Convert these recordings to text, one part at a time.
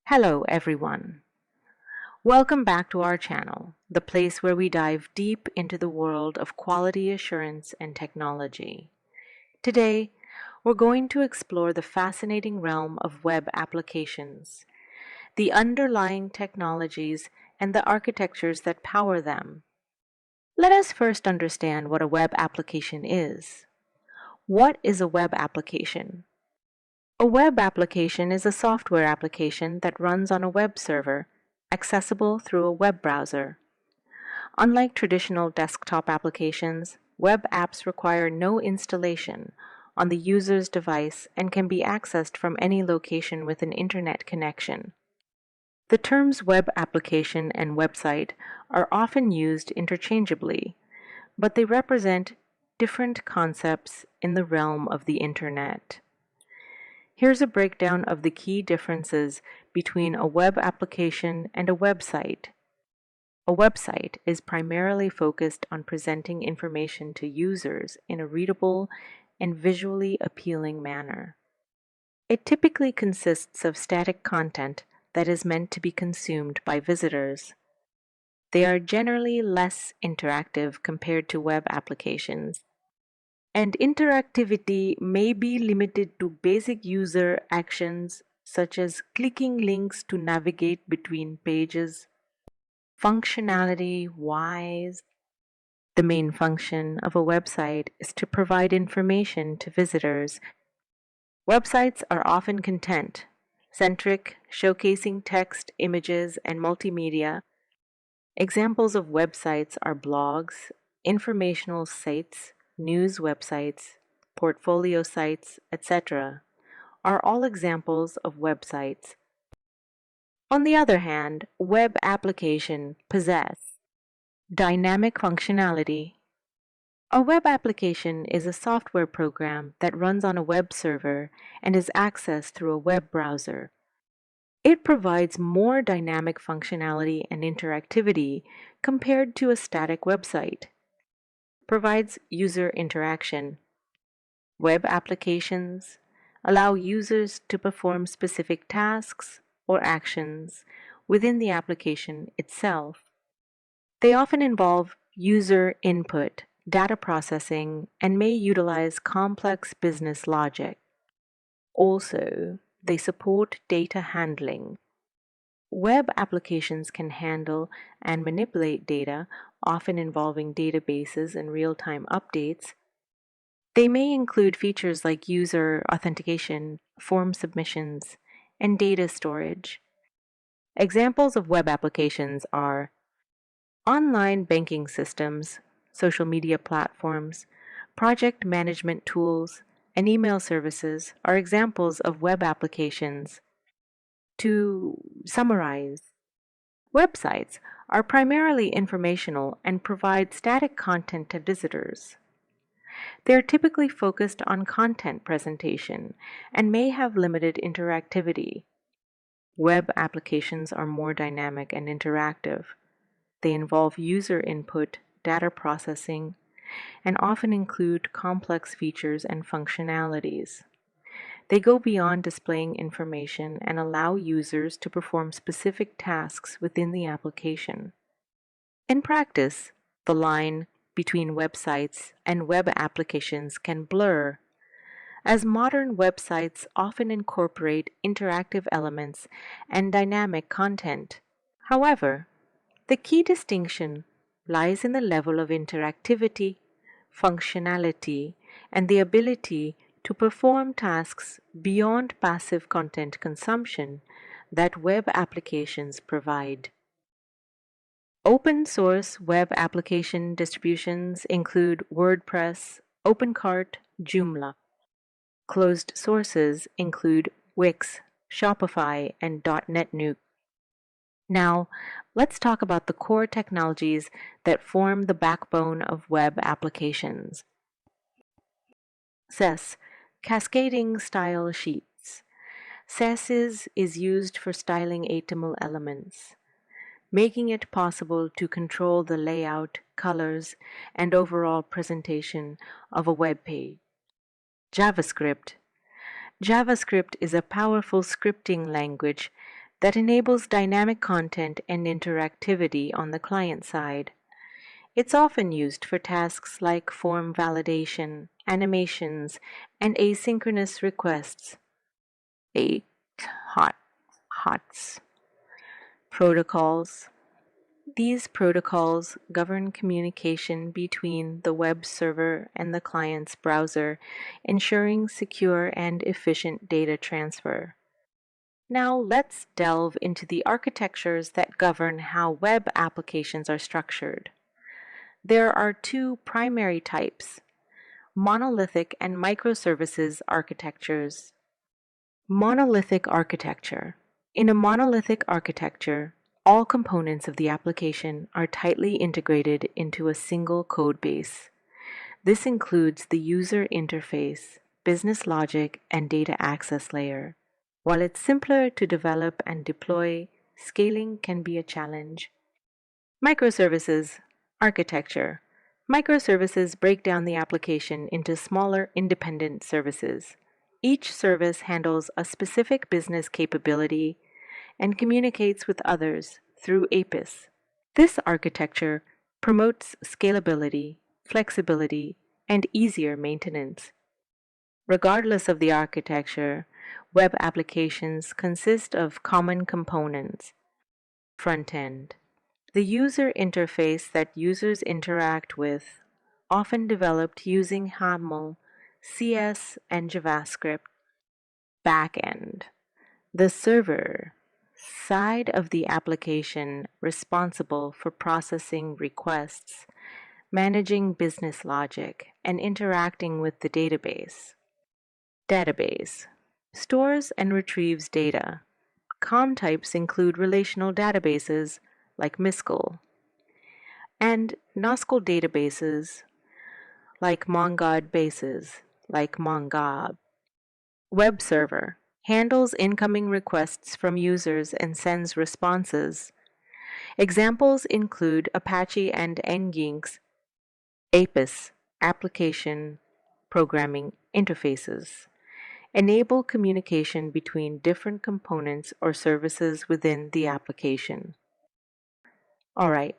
Hello, everyone. Welcome back to our channel, the place where we dive deep into the world of quality assurance and technology. Today, we're going to explore the fascinating realm of web applications, the underlying technologies, and the architectures that power them. Let us first understand what a web application is. What is a web application? A web application is a software application that runs on a web server, accessible through a web browser. Unlike traditional desktop applications, web apps require no installation on the user's device and can be accessed from any location with an internet connection. The terms web application and website are often used interchangeably, but they represent different concepts in the realm of the internet. Here's a breakdown of the key differences between a web application and a website. A website is primarily focused on presenting information to users in a readable and visually appealing manner. It typically consists of static content that is meant to be consumed by visitors. They are generally less interactive compared to web applications, and interactivity may be limited to basic user actions such as clicking links to navigate between pages. Functionality-wise, the main function of a website is to provide information to visitors. Websites are often content-centric, showcasing text, images, and multimedia. Examples of websites are blogs, informational sites, news websites, portfolio sites, etc., are all examples of websites. On the other hand, web applications possess dynamic functionality. A web application is a software program that runs on a web server and is accessed through a web browser. It provides more dynamic functionality and interactivity compared to a static website. Provides user interaction. Web applications allow users to perform specific tasks or actions within the application itself. They often involve user input, data processing, and may utilize complex business logic. Also, they support data handling. Web applications can handle and manipulate data, often involving databases and real-time updates. They may include features like user authentication, form submissions, and data storage. Examples of web applications are online banking systems, social media platforms, project management tools, and email services are examples of web applications. To summarize, websites are primarily informational and provide static content to visitors. They are typically focused on content presentation and may have limited interactivity. Web applications are more dynamic and interactive. They involve user input, data processing, and often include complex features and functionalities. They go beyond displaying information and allow users to perform specific tasks within the application. In practice, the line between websites and web applications can blur, as modern websites often incorporate interactive elements and dynamic content. However, the key distinction lies in the level of interactivity, functionality, and the ability to perform tasks beyond passive content consumption that web applications provide. Open source web application distributions include WordPress, OpenCart, Joomla. Closed sources include Wix, Shopify, and .NET Nuke. Now, let's talk about the core technologies that form the backbone of web applications. CSS, Cascading Style Sheets. CSS is used for styling HTML elements, making it possible to control the layout, colors, and overall presentation of a web page. JavaScript. JavaScript is a powerful scripting language that enables dynamic content and interactivity on the client side. It's often used for tasks like form validation, animations, and asynchronous requests. 8. Hot. HOTS. Protocols. These protocols govern communication between the web server and the client's browser, ensuring secure and efficient data transfer. Now let's delve into the architectures that govern how web applications are structured. There are two primary types: monolithic and microservices architectures. Monolithic architecture. In a monolithic architecture, all components of the application are tightly integrated into a single code base. This includes the user interface, business logic, and data access layer. While it's simpler to develop and deploy, scaling can be a challenge. Microservices architecture. Microservices break down the application into smaller independent services. Each service handles a specific business capability and communicates with others through APIs. This architecture promotes scalability, flexibility, and easier maintenance. Regardless of the architecture, web applications consist of common components. Front end. The user interface that users interact with, often developed using HTML, CS, and JavaScript. Back end. The server side of the application responsible for processing requests, managing business logic, and interacting with the database. Database stores and retrieves data. COM types include relational databases like MySQL and NoSQL databases like MonGod bases like MonGob. Web server handles incoming requests from users and sends responses. Examples include Apache and Nginx, APIS, application programming interfaces. Enable communication between different components or services within the application. All right,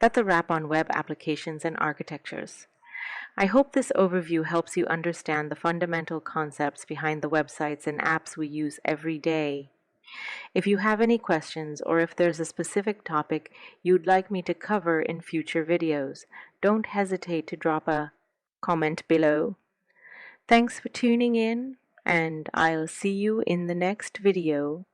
that's a wrap on web applications and architectures. I hope this overview helps you understand the fundamental concepts behind the websites and apps we use every day. If you have any questions or if there's a specific topic you'd like me to cover in future videos, don't hesitate to drop a comment below. Thanks for tuning in, and I'll see you in the next video.